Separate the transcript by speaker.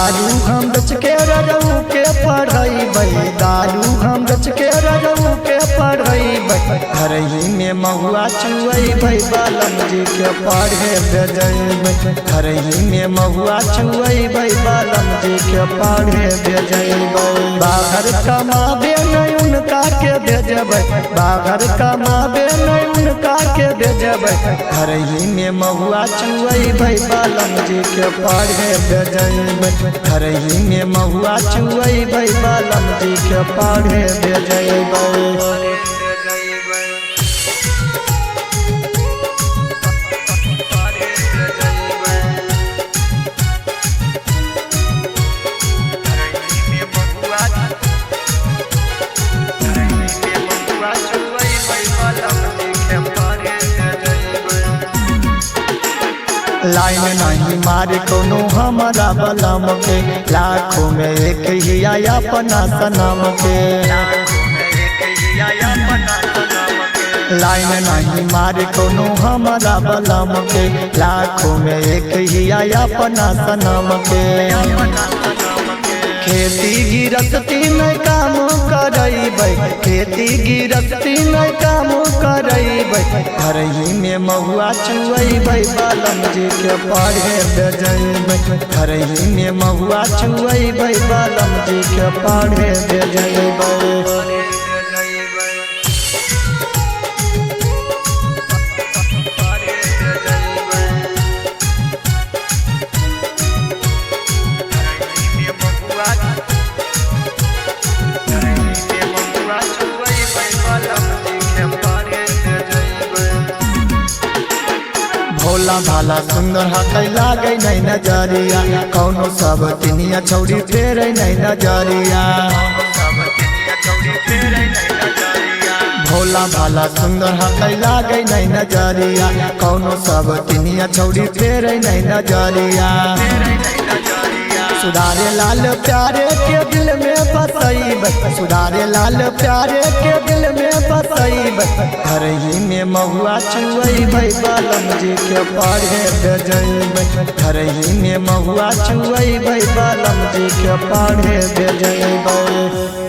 Speaker 1: दारू हम बेच के रजऊ के पढ़ैबै, दारू हम बेच के रजऊ के पढ़ैबै। घर ही में महुआ चुअबै, बालम जी के पढ़े भेजैबै। घर ही में महुआ चुअबै, बालम जी के पढ़े भेजैबै। बाहर कमाबे नहीं उनका के भेजबै, बाहर कमाबे नहीं उनका के भेजबै। घर ही में महुआ चुअबै, बालम जी के पढ़े भेजबै। घर ही में महुआ चुअबै, बालम जी के पढ़े भेजबै। लाइन नहीं मारे कोनो हमारा बलम के, लाखों में एक ही आया अपना सनम के। लाइन नहीं मारे कोनो हमारा बलम के, लाखों में एक ही आया अपना सनम के। खेती गिरस्ती नहीं काम करैबै, खेती गिरस्ती नहीं काम करैबै। घर ही में महुआ चुअबै, बालम जी के पढ़े भेजबै। घर ही में महुआ चुअबै, बालम जी के पढ़े भेजबै। भोला भाला सुंदर हकै लागे नहीं नजरिया, कौनो सब तिनिया छौरी फेरे नहीं नजरिया। भोला भाला सुंदर हकै लागे नहीं नजरिया, कौनो सब तिनिया छौरी फेरे नहीं नजरिया। सुधारे लाल प्यारे के दिल में बसैबै, सुधारे लाल प्यारे के दिल में बसैबै। घर ही में महुआ चुअबै, बालम जी के पढ़े भेजबै। घर ही में महुआ चुअबै, बालम जी के पढ़े भेजबै।